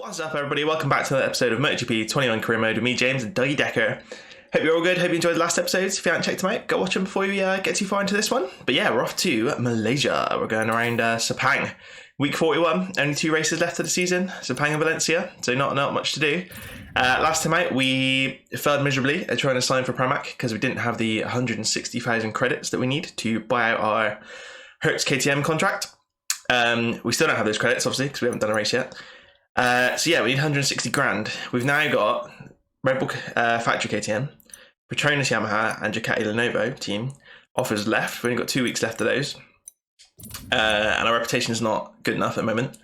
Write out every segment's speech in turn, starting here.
What's up, everybody? Welcome back to another episode of MotoGP 21 Career Mode with me, James, and Dougie Decker. Hope you're all good. Hope you enjoyed the last episodes. If you haven't checked them out, go watch them before you get too far into this one. But yeah, we're off to Malaysia. We're going around Sepang. Week 41, only 2 races left of the season. Sepang and Valencia, so not much to do. Last time out, we failed miserably at trying to sign for Pramac because we didn't have the 160,000 credits that we need to buy out our HERTZ KTM contract. We still don't have those credits, obviously, because we haven't done a race yet. So yeah, we need 160 grand. We've now got Red Bull Factory KTM, Petronas Yamaha, and Ducati Lenovo team offers left. We've only got 2 weeks left of those. And our reputation is not good enough at the moment.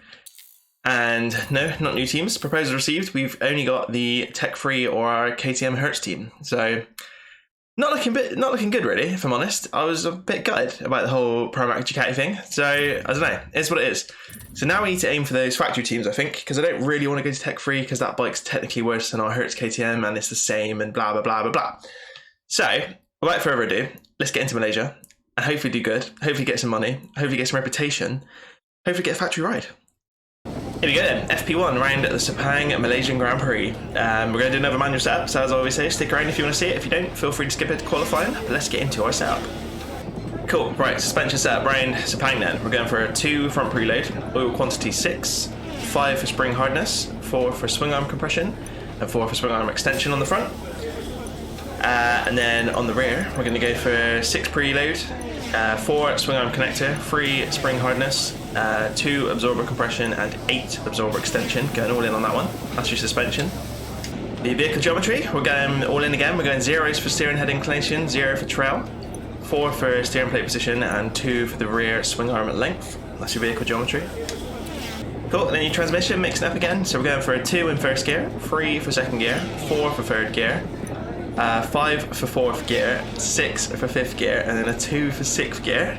And no, not new teams. Proposals received. We've only got the tech-free or our KTM Hertz team. So not looking good, really, if I'm honest. I was a bit gutted about the whole Pramac Ducati thing. So I don't know. It's what it is. So now we need to aim for those factory teams, I think, because I don't really want to go to tech-free because that bike's technically worse than our Hertz KTM and it's the same and blah, blah, blah, blah, blah. So without further ado, let's get into Malaysia and hopefully do good. Hopefully get some money. Hopefully get some reputation. Hopefully get a factory ride. Here we go then, FP1 round at the Sepang Malaysian Grand Prix. We're going to do another manual setup, so as I always say, stick around if you want to see it. If you don't, feel free to skip it to qualifying, but let's get into our setup. Cool, right, suspension setup round Sepang then. We're going for a 2 front preload, oil quantity 6, 5 for spring hardness, 4 for swing arm compression, and 4 for swing arm extension on the front. And then on the rear, we're going to go for 6 preload, 4 swing arm connector, 3 spring hardness, 2 absorber compression, and 8 absorber extension. Going all in on that one. That's your suspension. The vehicle geometry, we're going all in again. We're going 0s for steering head inclination, 0 for trail, 4 for steering plate position, and 2 for the rear swing arm length. That's your vehicle geometry. Cool, and then your transmission, mixing up again. So we're going for a 2 in first gear, 3 for second gear, 4 for third gear, 5 for fourth gear, 6 for fifth gear, and then a 2 for sixth gear.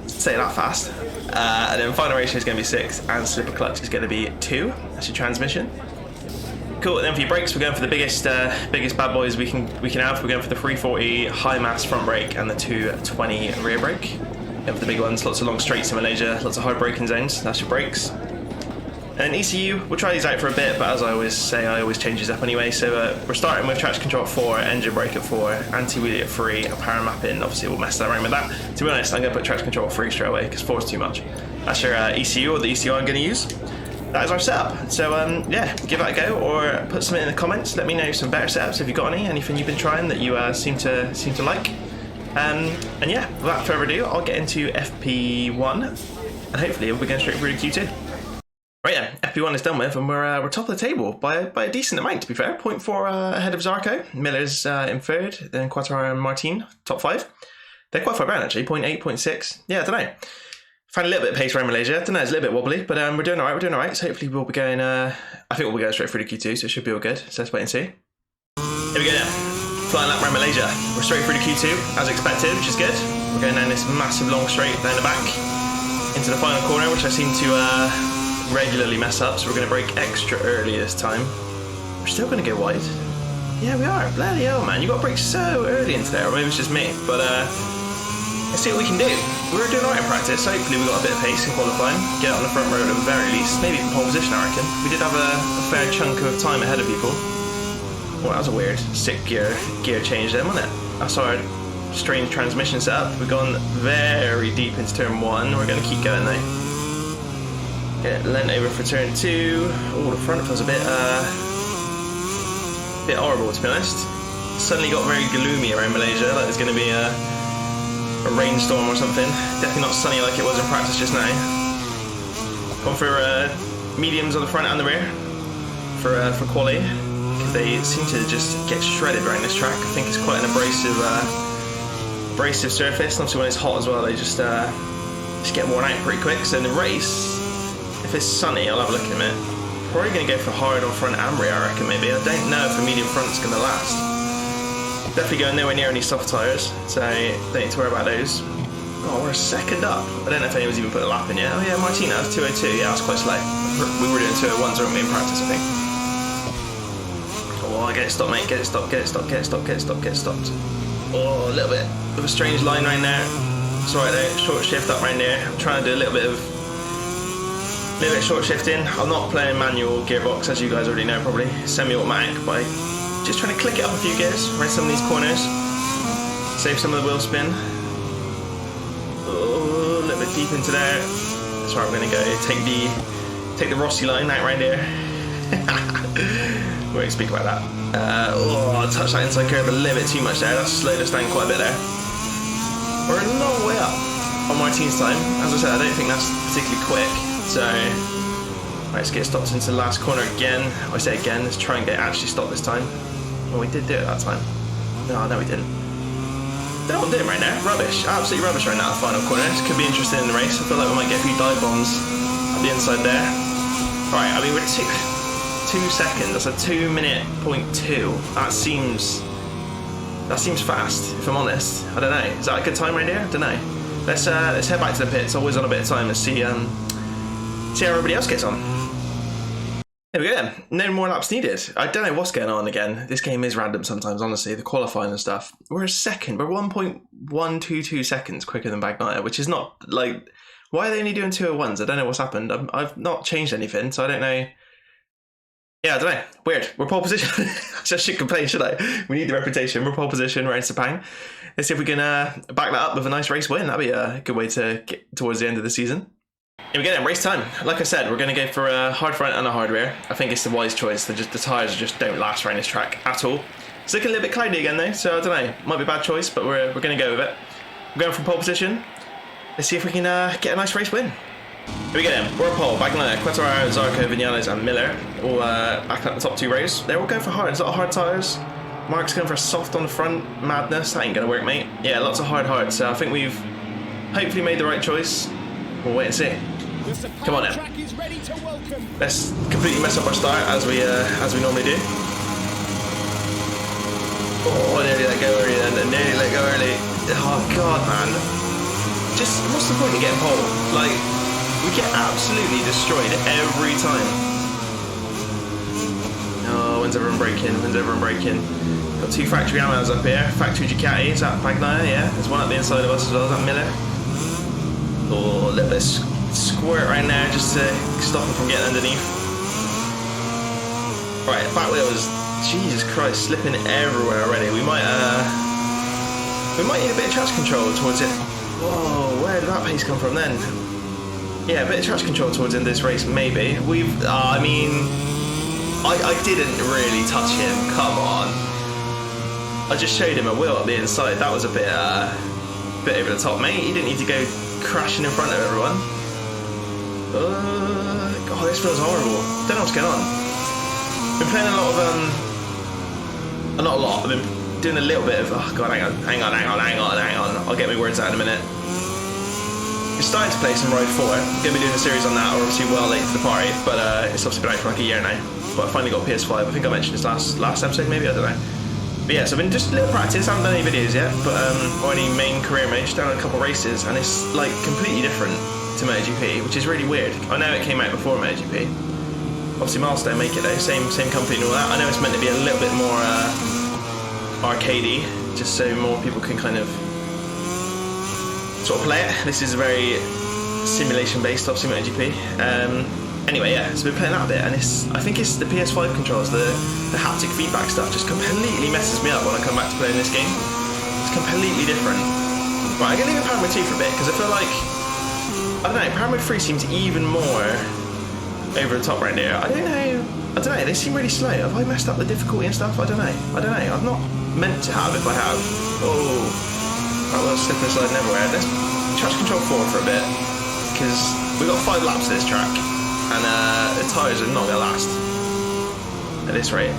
Say that fast. And then final ratio is going to be 6, and slipper clutch is going to be 2. That's your transmission. Cool. And then for your brakes, we're going for the biggest bad boys we can have. We're going for the 340 high mass front brake and the 220 rear brake. Going for the big ones. Lots of long straights in Malaysia. Lots of hard braking zones. That's your brakes. And ECU, we'll try these out for a bit, but as I always say, I always change these up anyway. So we're starting with traction control at 4, engine brake at 4, anti-wheelie at 3, and power mapping. Obviously, we'll mess around with that. To be honest, I'm going to put traction control at 3 straight away because 4 is too much. That's your ECU, or the ECU I'm going to use. That is our setup. So yeah, give that a go, or put something in the comments. Let me know some better setups if you've got anything you've been trying that you seem to like. And yeah, without further ado, I'll get into FP1, and hopefully we'll be going straight through to Q2. Right, yeah, FP1 is done with, and we're top of the table by a decent amount, to be fair. 0.4 ahead of Zarco. Miller's in third, then Quattaro and Martin, top 5. They're quite far down, actually, 0.8, 0.6. Yeah, I don't know. Found a little bit of pace around Malaysia. I don't know, it's a little bit wobbly, but we're doing all right. So hopefully we'll be going, I think we'll be going straight through to Q2, so it should be all good. So let's wait and see. Here we go now. Flying lap around Malaysia. We're straight through to Q2, as expected, which is good. We're going down this massive long straight down the back into the final corner, which I seem to regularly mess up, so we're going to brake extra early this time. We're still going to go wide. Yeah, we are. Bloody hell, man. You got to brake so early into there, or maybe it's just me, but let's see what we can do. We're doing alright in practice, so hopefully we got a bit of pace in qualifying. Get on the front row at the very least, maybe even pole position, I reckon. We did have a fair chunk of time ahead of people. Well, that was a weird sick gear change then, wasn't it? That's our strange transmission setup. We've gone very deep into turn 1. We're going to keep going though. Get lent over for turn 2. Oh, the front feels a bit horrible, to be honest. Suddenly got very gloomy around Malaysia, like there's going to be a rainstorm or something. Definitely not sunny like it was in practice just now. Gone for mediums on the front and the rear for quali, because they seem to just get shredded around this track. I think it's quite an abrasive surface, and obviously when it's hot as well, they just get worn out pretty quick. So in the race, if it's sunny, I'll have a look in a minute. Probably going to go for hard on front and rear, I reckon, maybe. I don't know if the medium front's going to last. Definitely going nowhere near any soft tyres, so don't need to worry about those. Oh, we're a second up. I don't know if anyone's even put a lap in yet. Oh yeah, Martina, 202. Yeah, that's quite slow. We were doing 201s, weren't we, in practice, I think. Oh, get it stopped, mate. Get it stopped. Oh, a little bit of a strange line right there. It's alright though. Short shift up right there. I'm trying to do a little bit of A little bit short shifting. I'm not playing manual gearbox, as you guys already know probably. Semi-automatic, but just trying to click it up a few gears around some of these corners. Save some of the wheel spin. Oh, a little bit deep into there. That's where I'm going to go. Take the Rossi line out right here. We won't speak about that. Touch that inside curve a little bit too much there. That's slowed us down quite a bit there. We're a long way up on Martin's time. As I said, I don't think that's particularly quick. So, right, let's get stopped into the last corner again. I say again, let's try and get actually stopped this time. Well, we did do it that time. No, we didn't. Don't know what I'm doing right now. Rubbish. Absolutely rubbish right now at the final corner. This could be interesting in the race. I feel like we might get a few dive bombs at the inside there. Right, I mean, we're 2 seconds. That's a 2:02. That seems fast, if I'm honest. I don't know. Is that a good time right here? I don't know. Let's head back to the pits. Always on a bit of time. Let's see how everybody else gets on. There we go then. No more laps needed. I don't know what's going on again. This game is random sometimes, honestly. The qualifying and stuff. We're a second. We're 1.122 seconds quicker than Bagnaia, which is not like... Why are they only doing 201s? I don't know what's happened. I've not changed anything, so I don't know. Yeah, I don't know. Weird. We're pole position. I just shouldn't complain, should I? We need the reputation. We're pole position. We're in Sepang. Let's see if we can back that up with a nice race win. That'd be a good way to get towards the end of the season. Here we go then, race time. Like I said, we're going to go for a hard front and a hard rear. I think it's the wise choice. The tyres just don't last around this track at all. It's looking a little bit cloudy again though, so I don't know. Might be a bad choice, but we're going to go with it. We're going from pole position. Let's see if we can get a nice race win. Here we go then. We're a pole. Bagnaia, Quartararo, Zarco, Vinales and Miller all back up the top 2 rows. They're all going for hard. There's a lot of hard tyres. Mark's going for a soft on the front. Madness. That ain't going to work, mate. Yeah, lots of hard. So I think we've hopefully made the right choice. We'll wait and see. Come on then. Let's completely mess up our start as we normally do. Oh, nearly let go early then. Nearly let go early. Oh god, man. Just what's the point of getting pole? Like, we get absolutely destroyed every time. Oh, when's everyone braking? Got 2 factory ammos up here. Factory Ducati. Is that Bagnaia? Yeah. There's one up the inside of us as well. Is that Miller? Oh, a little bit squirt right now just to stop him from getting underneath. Right, back wheel is, Jesus Christ, slipping everywhere already. We might need a bit of traction control towards it. Whoa, where did that pace come from then? Yeah, a bit of traction control towards the end of this race, maybe. I didn't really touch him, come on. I just showed him a wheel up the inside. That was a bit over the top, mate. He didn't need to go crashing in front of everyone. God, this feels horrible. Don't know what's going on. Been playing a lot of not a lot. I've been doing a little bit of. Oh god, hang on. I'll get my words out in a minute. We're starting to play some Ride 4. I'm gonna be doing a series on that. We're obviously well late to the party, but it's obviously been out for like a year now. But I finally got PS5. I think I mentioned this last episode, maybe, I don't know. But yeah, so I've been just a little practice. I haven't done any videos yet, but or any main career mode. Just done a couple races, and it's like completely different to MotoGP, which is really weird. I know it came out before MotoGP. Obviously, Milestone make it though, same company and all that. I know it's meant to be a little bit more arcadey, just so more people can kind of sort of play it. This is very simulation-based, obviously MotoGP. Anyway, yeah, so we've been playing that a bit, and I think it's the PS5 controls, the haptic feedback stuff just completely messes me up when I come back to playing this game. It's completely different. Right, I'm gonna leave Power Mode 2 for a bit, because I feel like, I don't know, Power Mode 3 seems even more over the top right now. I don't know, they seem really slow. Have I messed up the difficulty and stuff? I don't know. I'm not meant to have if I have. Oh, right, well, slipping and sliding everywhere. Let's traction control 4 for a bit, because we've got 5 laps of this track. And the tyres are not going to last at this rate.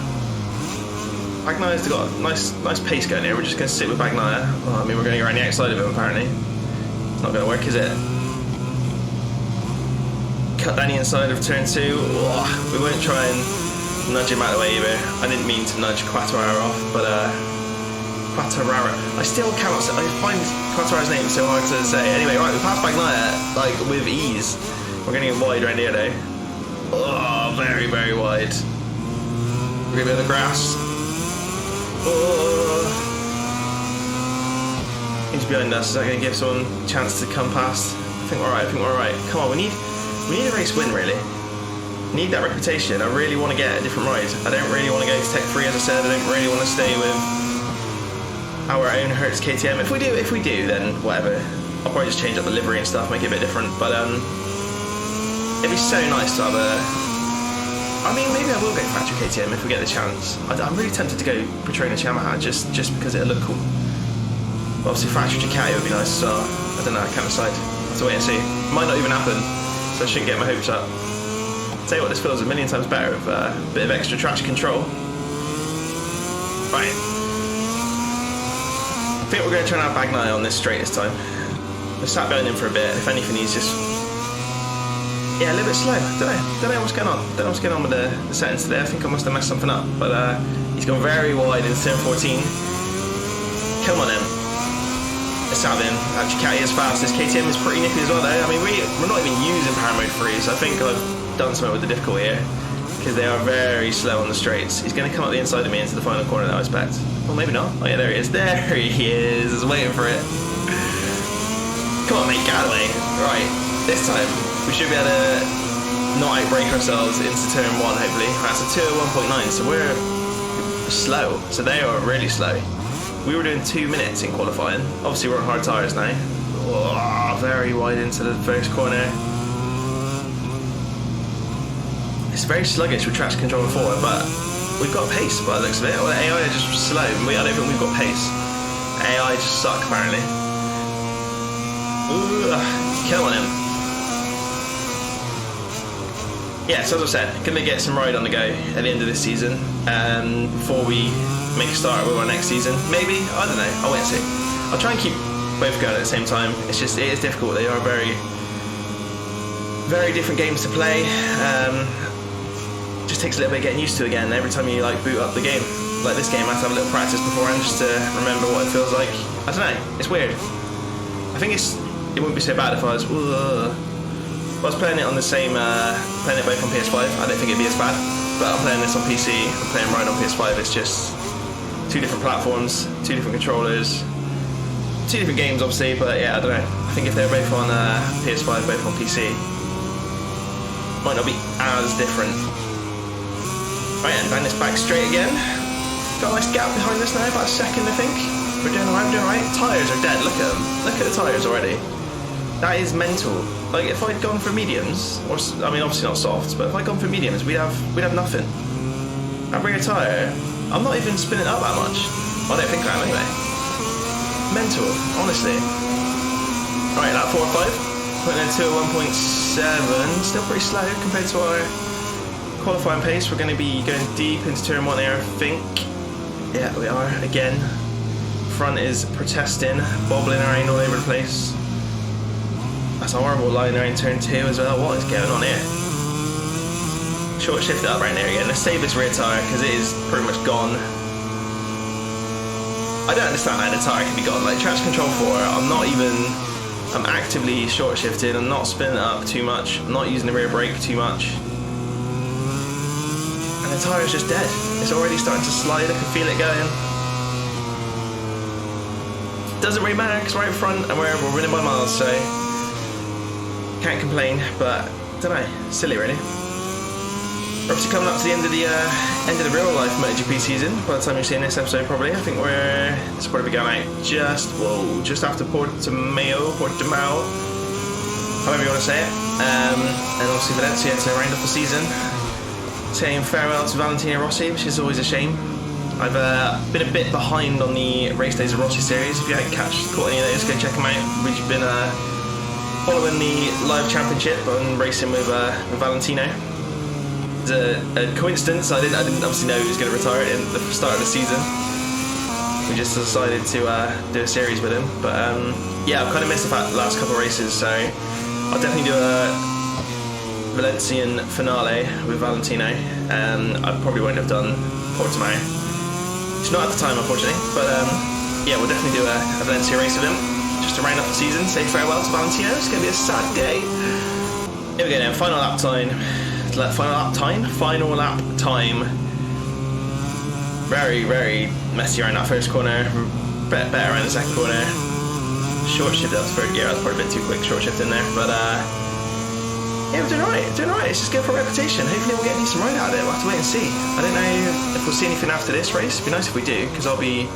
Bagnaia's got a nice pace going here. We're just going to sit with Bagnaia. Well, I mean, we're going to go around the outside of him, apparently. It's not going to work, is it? Cut down the inside of turn 2. Oh, we won't try and nudge him out of the way either. I didn't mean to nudge Quartararo off, but Quartararo. I still cannot say. I find Quartararo's name so hard to say. Anyway, right, we passed Bagnaia like with ease. We're going to get wide around here though. Oh, very, very wide. We're going to be on the grass. Oh. He's behind us. Is that going to give someone a chance to come past? I think we're alright. Come on, we need We need a race win, really. Need that reputation. I really want to get a different ride. I don't really want to go to Tech 3, as I said. I don't really want to stay with our own HERTZ KTM. If we do, then whatever. I'll probably just change up the livery and stuff, make it a bit different. But it'd be so nice to have a... I mean, maybe I will go factory KTM if we get the chance. I'm really tempted to go Petronas Yamaha just because it'll look cool. But obviously factory Ducati would be nice, so I don't know, I can't decide. Have to wait and see. Might not even happen, so I shouldn't get my hopes up. Tell you what, this feels a million times better with a bit of extra traction control. Right. I think we're going to try and have Bagnaia on this straight this time. We've sat going in for a bit. If anything, he's just... yeah, a little bit slow. Don't know what's going on. Don't know what's going on with the settings today. I think I must have messed something up. But he's gone very wide in turn 14. Come on then. Let's have him. That Ducati is fast. This KTM is pretty nippy as well though. I mean, we're not even using power mode 3, so I think I've done something with the difficulty here. Because they are very slow on the straights. He's going to come up the inside of me into the final corner that I expect. Well, maybe not. Oh yeah, there he is. There he is. I was waiting for it. Come on mate, get out of the way. Right, this time we should be able to not outbrake ourselves into turn 1 hopefully. That's a 201.9, so we're slow. So they are really slow. We were doing 2 minutes in qualifying. Obviously we're on hard tyres now. Oh, very wide into the first corner. It's very sluggish with traction control and forward, but we've got pace by the looks of it. Well, AI are just slow. I don't think we've got pace. AI just suck apparently. Ooh, come on him. Yeah, so as I said, gonna get some ride on the go at the end of this season before we make a start with our next season. Maybe, I don't know, I'll wait and see. I'll try and keep both going at the same time. It is difficult. They are very, very different games to play. Just takes a little bit getting used to again. Every time you like boot up the game, like this game, I have to have a little practice beforehand just to remember what it feels like. I don't know, it's weird. I think it wouldn't be so bad if I was playing it on the same, playing it both on PS5. I don't think it'd be as bad. But I'm playing this on PC, I'm playing right on PS5. It's just 2 different platforms, 2 different controllers, 2 different games obviously, but yeah, I don't know. I think if they're both on PS5, both on PC, might not be as different. Right, and down this back straight again. Got a nice gap behind us now, about a second I think. We're doing alright, Tyres are dead, look at them. Look at the tyres already. That is mental. Like if I'd gone for mediums, or I mean obviously not softs, but if I'd gone for mediums, we'd have nothing. That rear tyre, I'm not even spinning up that much. Well, I don't think I am anyway. Mental, honestly. Alright, that 4 or 5. Putting in 201.7, still pretty slow compared to our qualifying pace. We're going to be going deep into turn 1 here, I think. Yeah, we are again. Front is protesting, bobbling around all over the place. That's a horrible line there in turn 2 as well. What is going on here? Short shift up right there again. Let's save this rear tyre because it is pretty much gone. I don't understand how the tyre can be gone. Like traction control 4, I'm actively short shifted. I'm not spinning it up too much. I'm not using the rear brake too much. And the tyre is just dead. It's already starting to slide. I can feel it going. Doesn't really matter because we're out front and we're winning by miles, so can't complain, but I don't know, silly really. We're obviously coming up to the end of the real life MotoGP season by the time you're seeing this episode probably. I think it's probably going out just after Portimao, however you want to say it. And obviously Valencia to round off the season. Saying farewell to Valentino Rossi, which is always a shame. I've been a bit behind on the race days of Rossi series. If you haven't caught any of those, go check them out. We've been following the live championship and racing with Valentino. It's a coincidence. I didn't obviously know he was going to retire at the start of the season. We just decided to do a series with him. But yeah, I've kind of missed the last couple of races, so I'll definitely do a Valencian finale with Valentino. I probably won't have done Portimao. It's not at the time, unfortunately, but yeah, we'll definitely do a Valencia race with him, just to round up the season, say farewell to Valentino. It's going to be a sad day. Here we go then, final lap time. Final lap time. Very, very messy around that first corner, better around the second corner. Short shift, that was third gear, that was probably a bit too quick, short shift in there, but Yeah, we're doing alright, It's just good for reputation. Hopefully we'll get a decent ride out of it. We'll have to wait and see. I don't know if we'll see anything after this race. It'd be nice if we do, because I'll be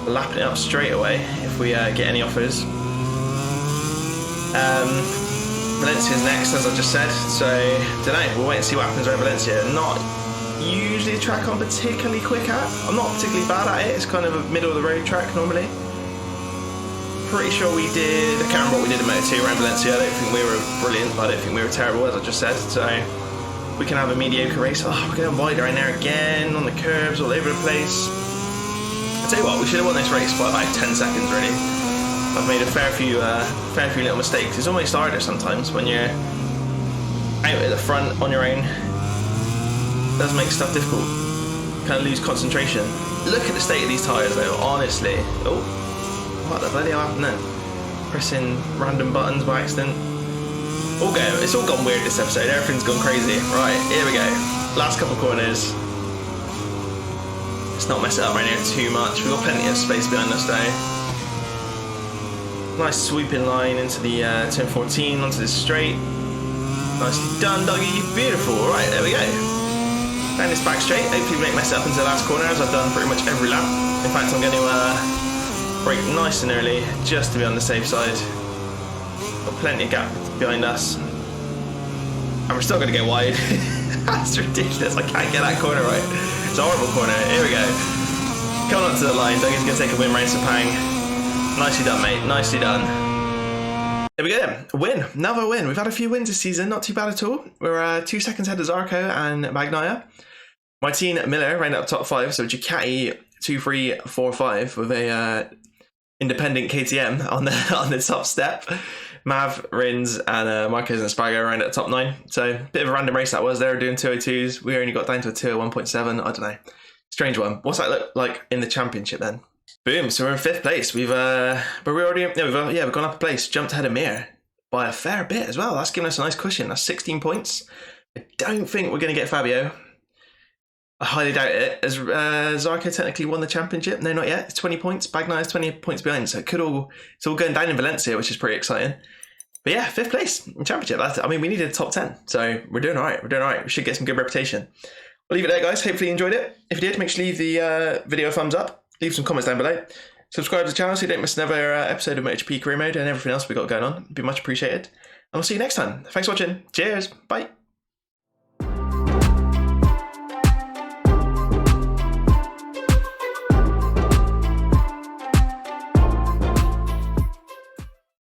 lapping it up straight away if we get any offers. Valencia's next, as I just said, so don't know, we'll wait and see what happens around Valencia. Not usually a track I'm particularly quick at. I'm not particularly bad at it. It's kind of a middle of the road track normally. Pretty sure we did, I can't remember what we did in Moto 2 around Valencia. I don't think we were brilliant, but I don't think we were terrible, as I just said, so we can have a mediocre race. Oh, we're going wide right there again, on the curbs, all over the place. I'll tell you what, we should have won this race by about 10 seconds really. I've made a fair few little mistakes. It's almost harder sometimes when you're out at the front on your own. It does make stuff difficult. Kind of lose concentration. Look at the state of these tyres though, honestly. Oh, what the bloody hell happened then? Pressing random buttons by accident. It's all gone weird this episode. Everything's gone crazy. Right, here we go. Last couple corners. Let's not mess it up right here too much. We've got plenty of space behind us though. Nice sweeping line into the turn 14 onto this straight. Nicely done, doggy. Beautiful. Right, there we go. Down this back straight. Hopefully we don't mess it up into the last corner, as I've done pretty much every lap. In fact, I'm going to brake nice and early just to be on the safe side. Got plenty of gap behind us. And we're still going to go wide. That's ridiculous. I can't get that corner right. It's a horrible corner. Here we go. Coming up to the line. Doggy's going to take a win round Sepang. Nicely done, mate. Nicely done. There we go then. A win. Another win. We've had a few wins this season. Not too bad at all. We're 2 seconds ahead of Zarco and Magnaia. Martin Miller rounded up top 5. So Ducati 2, 3, 4, 5 with a independent KTM on the top step. Mav, Rins and Marquez and Spargo round at top 9. So bit of a random race that was. They were doing 202s. We only got down to a 201.7. I don't know. Strange one. What's that look like in the championship then? Boom, so we're in 5th place. We've gone up a place, jumped ahead of Mir by a fair bit as well. That's given us a nice cushion. That's 16 points. I don't think we're going to get Fabio. I highly doubt it. Has Zarco technically won the championship? No, not yet. It's 20 points. Bagnaia is 20 points behind, so it's all going down in Valencia, which is pretty exciting. But yeah, 5th place in championship. We needed a top 10, so we're doing all right. We should get some good reputation. I'll leave it there, guys. Hopefully you enjoyed it. If you did, make sure you leave the video a thumbs up. Leave some comments down below. Subscribe to the channel so you don't miss another episode of MotoGP Career Mode and everything else we got going on. It'd be much appreciated. And we'll see you next time. Thanks for watching. Cheers. Bye.